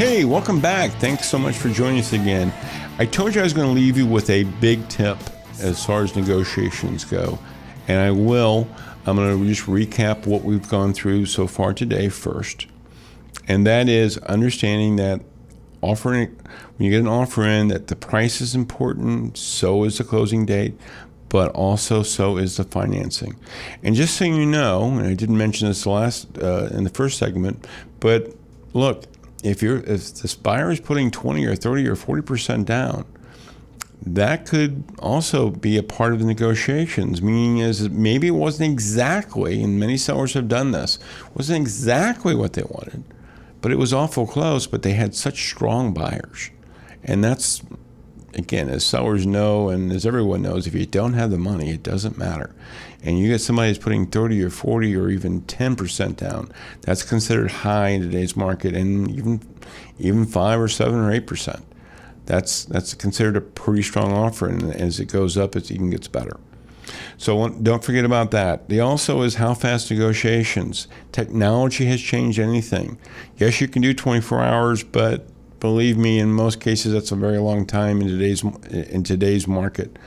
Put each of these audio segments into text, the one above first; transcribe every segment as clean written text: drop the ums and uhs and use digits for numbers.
Hey, welcome back. Thanks so much for joining us again. I told you I was going to leave you with a big tip as far as negotiations go, and I will. I'm going to just recap what we've gone through so far today first, and that is understanding that when you get an offer in, that the price is important, so is the closing date, but also so is the financing. And just so you know, and I didn't mention this in the first segment, but look, if this buyer is putting 20 or 30 or 40% down, that could also be a part of the negotiations, meaning is that maybe it wasn't exactly, and many sellers have done this, wasn't exactly what they wanted, but it was awful close, but they had such strong buyers. And that's, again, as sellers know, and as everyone knows, if you don't have the money, it doesn't matter. And you get somebody who's putting 30 or 40 or even 10% down, that's considered high in today's market, and even 5 or 7 or 8%. That's considered a pretty strong offer, and as it goes up, it even gets better. So don't forget about that. The also is how fast negotiations. Technology has changed anything. Yes, you can do 24 hours, but believe me, in most cases, that's a very long time in today's market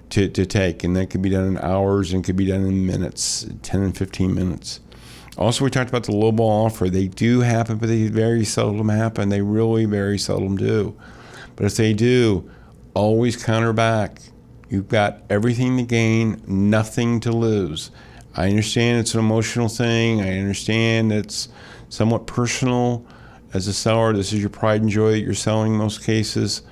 to take, and that could be done in hours and could be done in minutes, 10 and 15 minutes. Also, we talked about the lowball offer. They do happen, but they very seldom happen. They really very seldom do. But if they do, always counter back. You've got everything to gain, nothing to lose. I understand it's an emotional thing. I understand it's somewhat personal. As a seller, this is your pride and joy that you're selling in most cases,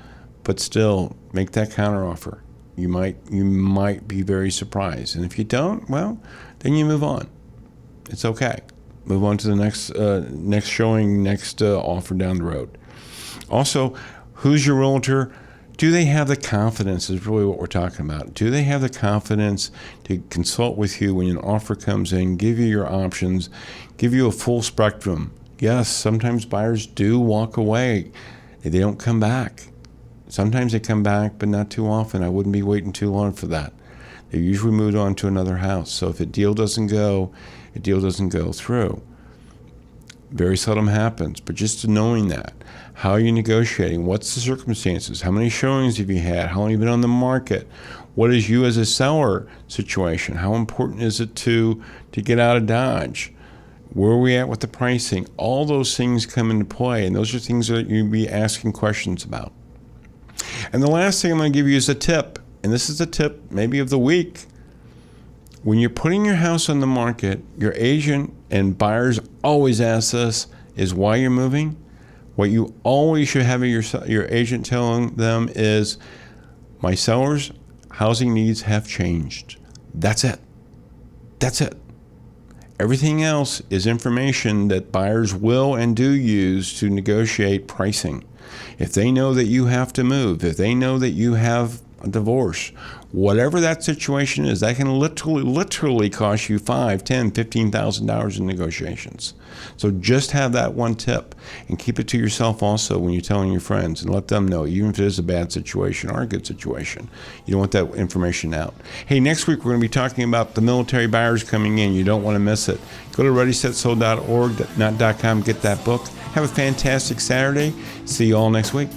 but still, make that counteroffer. You might be very surprised, and if you don't, well, then you move on. It's okay. Move on to the next showing, next offer down the road. Also, who's your realtor? Do they have the confidence is really what we're talking about. Do they have the confidence to consult with you when an offer comes in, give you your options, give you a full spectrum? Yes, sometimes buyers do walk away. They don't come back. Sometimes they come back, but not too often. I wouldn't be waiting too long for that. They usually move on to another house. So if a deal doesn't go through. Very seldom happens, but just knowing that. How are you negotiating? What's the circumstances? How many showings have you had? How long have you been on the market? What is you as a seller situation? How important is it to get out of Dodge? Where are we at with the pricing? All those things come into play, and those are things that you'd be asking questions about. And the last thing I'm going to give you is a tip, and this is a tip maybe of the week. When you're putting your house on the market, your agent and buyers always ask this, is why you're moving. What you always should have your agent telling them is, my seller's housing needs have changed. That's it. That's it. Everything else is information that buyers will and do use to negotiate pricing. If they know that you have to move, if they know that you have a divorce, whatever that situation is, that can literally cost you $5,000, $10,000, $15,000 in negotiations. So just have that one tip and keep it to yourself also when you're telling your friends, and let them know, even if it is a bad situation or a good situation. You don't want that information out. Hey, next week we're going to be talking about the military buyers coming in. You don't want to miss it. Go to ReadySetSold.org, not .com, get that book. Have a fantastic Saturday. See you all next week.